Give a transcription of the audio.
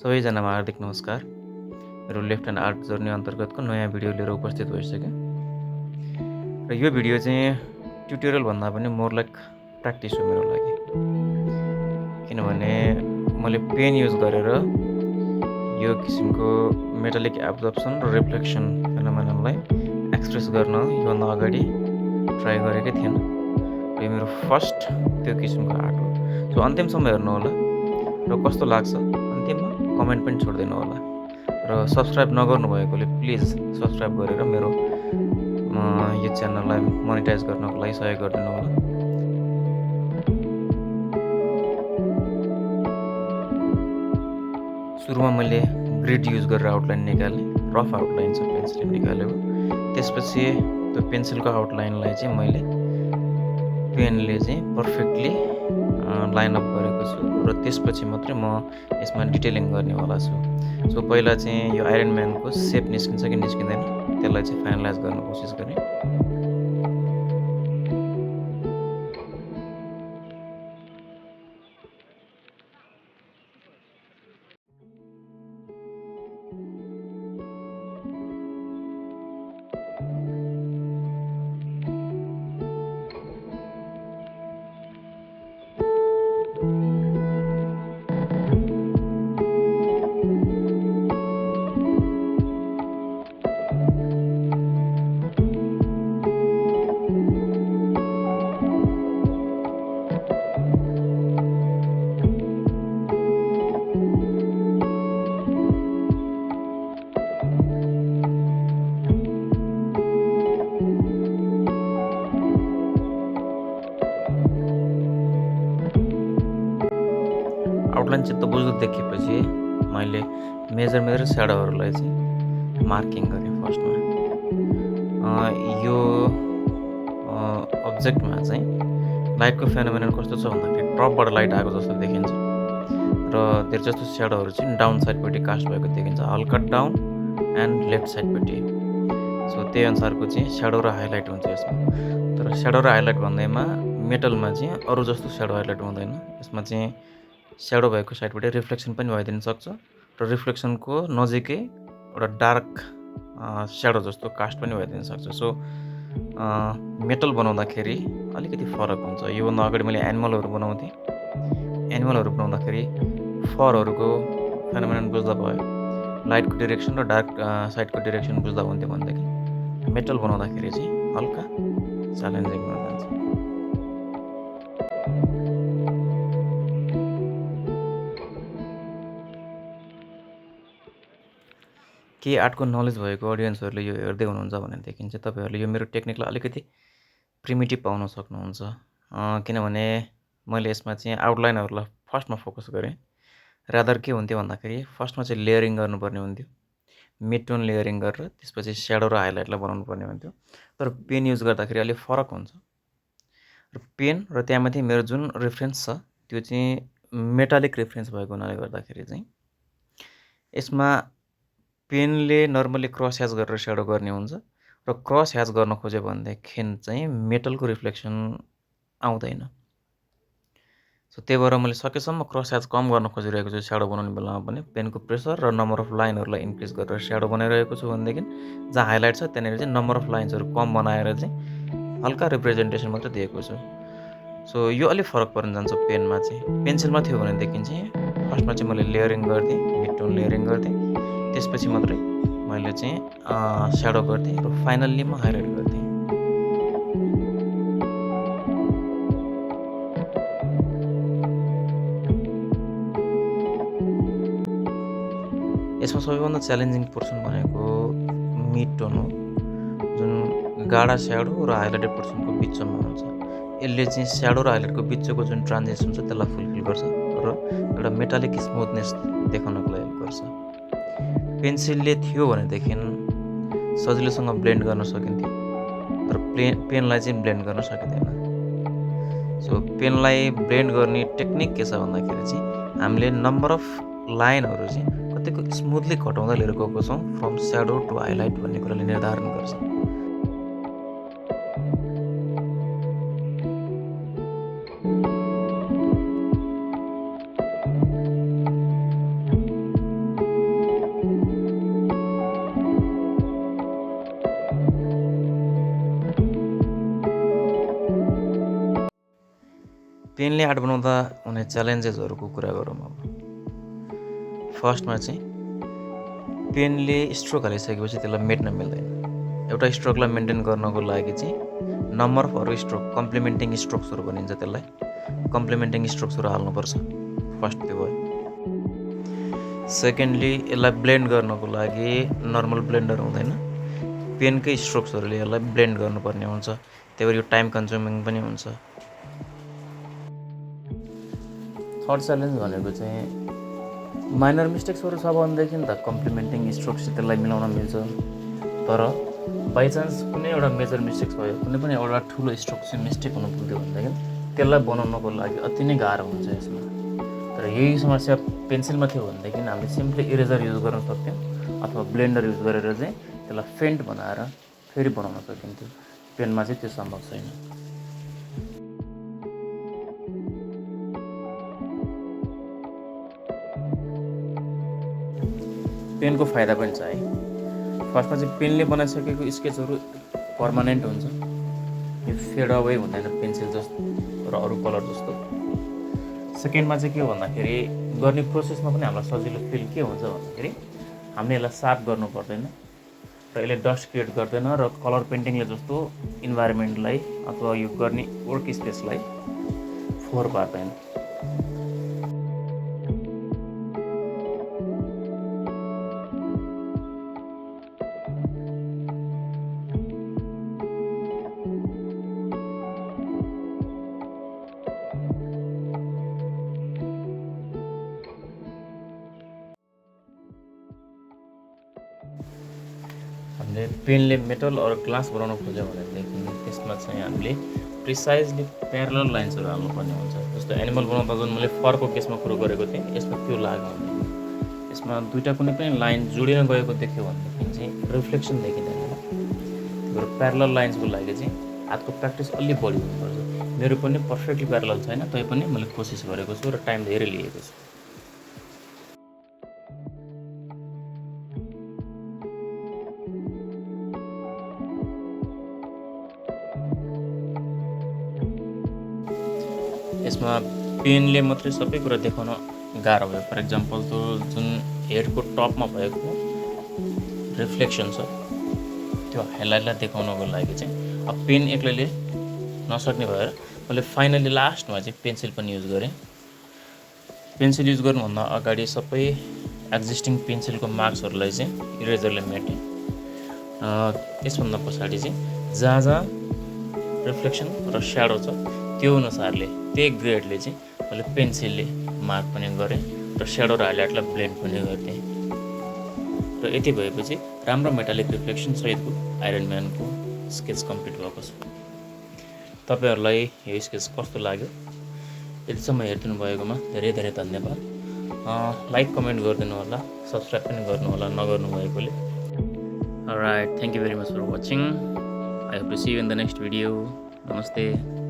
सबैजनामा हार्दिक नमस्कार। मेरो लेफ्ट ह्यान्ड आर्ट जर्नी अन्तर्गतको नयाँ भिडियो लिएर उपस्थित भइसकेँ। र यो भिडियो चाहिँ ट्युटोरियल भन्दा पनि मोर लाइक प्र्याक्टिस हो मेरो लागि। किनभने मैले पेन युज गरेर यो किसिमको मेटालिक एब्जर्प्सन र रिफ्लेक्सन फेनोमेननलाई एक्सप्रेस गर्न योभन्दा अगाडि ट्राई गरेकै थिएन। र यो मेरो फर्स्ट त्यो किसिमको आर्ट हो। सो अन्तिमसम्म हेर्नुहोला र कस्तो लाग्छ अन्तिममा कमेन्ट पनि छोडिदिनु होला। र सब्सक्राइब नगर्नुभएकोले प्लिज सब्सक्राइब गरेर मेरो यो च्यानललाई मोनिटाइज गर्नको लागि सहयोग गरिदिनु होला। सुरुमा मैले ग्रिड युज गरेर आउटलाइन निकालेँ। रफ आउटलाइन छ पेन्सिलले निकालेको। त्यसपछि त्यो पेन्सिलको आउटलाइनलाई चाहिँ मैले पेनले चाहिँ पर्फेक्टली लाइन अप गरेको छु र त्यसपछि मात्रै म यसमा डिटेलिङ गर्नेवाला छु। सो पहिला चाहिँ यो आइरन म्यानको सेप निस्किन्छ कि निस्किँदैन त्यसलाई चाहिँ फाइनलाइज गर्न कोसिस गरेँ। आउटलाइन चित्त बुझ्दो देखेपछि मैले मेजर स्याडोहरूलाई चाहिँ मार्किङ गरेँ फर्स्टमा। यो अब्जेक्टमा चाहिँ लाइटको फेनोमेनन कस्तो छ भन्दाखेरि टपबाट लाइट आएको जस्तो देखिन्छ र धेरै जस्तो स्याडोहरू चाहिँ डाउन साइडपट्टि कास्ट भएको देखिन्छ, हल्का डाउन एन्ड लेफ्ट साइडपट्टि। सो त्यही अनुसारको चाहिँ स्याडो र हाइलाइट हुन्छ यसमा। तर स्याडो र हाइलाइट भन्दैमा मेटलमा चाहिँ अरू जस्तो स्याडो हाइलाइट हुँदैन। यसमा चाहिँ स्याडो भएको साइडपट्टि रिफ्लेक्सन पनि भइदिन सक्छ र रिफ्लेक्सनको नजिकै एउटा डार्क स्याडो जस्तो कास्ट पनि भइदिन सक्छ। सो मेटल बनाउँदाखेरि अलिकति फरक हुन्छ। योभन्दा अगाडि मैले एनिमलहरू बनाउँथेँ। एनिमलहरू बनाउँदाखेरि फरहरूको फेनोमेनन बुझ्दा भयो, लाइटको डिरेक्सन र डार्क साइडको डिरेक्सन बुझ्दा हुन्थ्यो भनेदेखि मेटल बनाउँदाखेरि चाहिँ हल्का च्यालेन्जिङ हुन जान्छ। केही आर्टको नलेज भएको अडियन्सहरूले यो हेर्दै हुनुहुन्छ भनेदेखि चाहिँ तपाईँहरूले यो मेरो टेक्निकलाई अलिकति प्रिमिटिभ पाउन सक्नुहुन्छ। किनभने मैले यसमा चाहिँ आउटलाइनहरूलाई फर्स्टमा फोकस गरेँ। रादर के हुन्थ्यो भन्दाखेरि फर्स्टमा चाहिँ लेयरिङ गर्नुपर्ने हुन्थ्यो, मिड टोन लेयरिङ गरेर त्यसपछि स्याडो र हाइलाइटलाई बनाउनु पर्ने हुन्थ्यो। तर पेन युज गर्दाखेरि अलिक फरक हुन्छ। र पेन र त्यहाँमाथि मेरो जुन रेफरेन्स छ त्यो चाहिँ मेटालिक रेफरेन्स भएको हुनाले गर्दाखेरि चाहिँ यसमा पेनले नर्मली क्रस ह्याच गरेर स्याडो गर्ने हुन्छ र क्रस ह्याच गर्न खोज्यो भनेदेखि चाहिँ मेटलको रिफ्लेक्सन आउँदैन। सो त्यही भएर मैले सकेसम्म क्रस ह्याच कम गर्न खोजिरहेको छु स्याडो बनाउने बेलामा पनि। पेनको प्रेसर र नम्बर अफ लाइनहरूलाई इन्क्रिज गरेर स्याडो बनाइरहेको छु भनेदेखि जहाँ हाइलाइट छ त्यहाँनिर चाहिँ नम्बर अफ लाइन्सहरू कम बनाएर चाहिँ हल्का रिप्रेजेन्टेसन मात्रै दिएको छु। सो यो अलिक फरक पर्न जान्छ पेनमा चाहिँ। पेन्सिलमा थियो भनेदेखि चाहिँ फर्स्टमा चाहिँ मैले लेयरिङ गर्थेँ, मिड टोन लेयरिङ गर्थेँ, त्यसपछि मात्रै मैले चाहिँ स्याडो गर्थेँ र फाइनल्ली म हाइलाइट गर्थेँ। यसमा सबैभन्दा च्यालेन्जिङ पोर्सन भनेको मिड टोन हो, जुन गाढा स्याडो र हाइलाइटेड पोर्सनको बिचमा हुन्छ। यसले चाहिँ स्याडो र हाइलाइटको बिचको जुन ट्रान्जेक्सन छ त्यसलाई फुलफिल गर्छ र एउटा मेटालिक स्मुथनेस देखाउनको लागि हेल्प गर्छ। पेन्सिलले थियो भनेदेखि सजिलोसँग ब्लेन्ड गर्न सकिन्थ्यो, तर पेनलाई चाहिँ ब्लेन्ड गर्न सकिँदैन। सो पेनलाई ब्लेन्ड गर्ने टेक्निक के छ भन्दाखेरि चाहिँ हामीले नम्बर अफ लाइनहरू चाहिँ कतिको स्मुथली घटाउँदै लिएर गएको छौँ फ्रम स्याडो टु हाइलाइट भन्ने कुराले निर्धारण गर्छ। पेनले आर्ट बनाउँदा हुने च्यालेन्जेसहरूको कुरा गरौँ अब। फर्स्टमा चाहिँ पेनले स्ट्रोक हालिसकेपछि त्यसलाई मेट्न मिल्दैन। एउटा स्ट्रोकलाई मेन्टेन गर्नको लागि चाहिँ नम्बर अफ अरू स्ट्रोक कम्प्लिमेन्टिङ स्ट्रोक्सहरू भनिन्छ त्यसलाई, कम्प्लिमेन्टिङ स्ट्रोक्सहरू हाल्नुपर्छ। फर्स्ट त्यो भयो। सेकेन्डली यसलाई ब्लेन्ड गर्नको लागि नर्मल ब्लेन्डर हुँदैन, पेनकै स्ट्रोक्सहरूले यसलाई ब्लेन्ड गर्नुपर्ने हुन्छ। त्यही भएर यो टाइम कन्ज्युमिङ पनि हुन्छ। थर्ड च्यालेन्ज भनेको चाहिँ माइनर मिस्टेक्सहरू छ भनेदेखि त कम्प्लिमेन्टिङ स्ट्रोक्स त्यसलाई मिलाउन मिल्छ। तर बाइचान्स कुनै एउटा मेजर मिस्टेक्स भयो, कुनै पनि एउटा ठुलो स्ट्रोक चाहिँ मिस्टेक हुनु पुग्यो भनेदेखि त्यसलाई बनाउनको लागि अति नै गाह्रो हुन्छ यसमा। तर यही समस्या पेन्सिलमा थियो भनेदेखि हामीले सिम्पली इरेजर युज गर्न सक्थ्यौँ अथवा ब्लेन्डर युज गरेर चाहिँ त्यसलाई फेन्ट बनाएर फेरि बनाउन सकिन्थ्यो। पेनमा चाहिँ त्यो सम्भव छैन। पेनको फाइदा पनि छ है। फर्स्टमा चाहिँ पेनले बनाइसकेको स्केचहरू पर्मानेन्ट हुन्छ, यो फेड अवे हुँदैन पेन्सिल जस्तो र अरू कलर जस्तो। सेकेन्डमा चाहिँ के हो भन्दाखेरि गर्ने प्रोसेसमा पनि हामीलाई सजिलो फिल के हुन्छ भन्दाखेरि हामीले यसलाई सार्प गर्नु पर्दैन र यसले डस्ट क्रिएट गर्दैन र कलर पेन्टिङले जस्तो इन्भाइरोमेन्टलाई अथवा यो गर्ने वर्क स्पेसलाई फोहोर पार्दैन। हामीले पेनले मेटल अरू ग्लास बनाउन खोज्यो भनेदेखि त्यसमा चाहिँ हामीले प्रिसाइजली प्यारलल लाइन्सहरू हाल्नुपर्ने हुन्छ। जस्तो एनिमल बनाउँदा जुन मैले फरको केसमा कुरो गरेको थिएँ, यसमा त्यो लाग्यो भने यसमा दुईवटा कुनै पनि लाइन जोडिन गएको देख्यो भनेदेखि चाहिँ रिफ्लेक्सन देखिँदैन। त्यही भएर प्यारलल लाइन्सको लागि चाहिँ हातको प्र्याक्टिस अलि बढी हुनुपर्छ। मेरो पनि पर्फेक्टली प्यारलल छैन, तै पनि मैले कोसिस गरेको छु र टाइम धेरै लिएको छु। यसमा पेनले मात्रै सबै कुरा देखाउन गाह्रो भयो। फर इक्जाम्पल त्यो जुन हेडको टपमा भएको रिफ्लेक्सन छ त्यो हाइलाइटलाई देखाउनको लागि चाहिँ अब पेन एक्लैले नसक्ने भएर मैले फाइनली लास्टमा चाहिँ पेन्सिल पनि युज गरेँ। पेन्सिल युज गर्नुभन्दा अगाडि सबै एक्जिस्टिङ पेन्सिलको मार्क्सहरूलाई चाहिँ इरेजरले मेटेँ। यसभन्दा पछाडि चाहिँ जहाँ जहाँ रिफ्लेक्सन र स्याडो छ त्यो अनुसारले त्यही ग्रेडले चाहिँ मैले पेन्सिलले मार्क पनि गरेँ र स्याडो र हाइलाइटलाई ब्लेन्ड पनि गर्थेँ। र यति भएपछि राम्रो मेटालिक रिफ्लेक्सन सहितको आइरन म्यानको स्केच कम्प्लिट भएको छ। तपाईँहरूलाई यो स्केच कस्तो लाग्यो? यतिसम्म हेरिदिनु भएकोमा धेरै धेरै धन्यवाद। लाइक कमेन्ट गरिदिनु होला, सब्सक्राइब पनि गर्नु होला नगर्नु भएकोले। Alright, thank you very much for watching. I hope to see you in the next video. Namaste.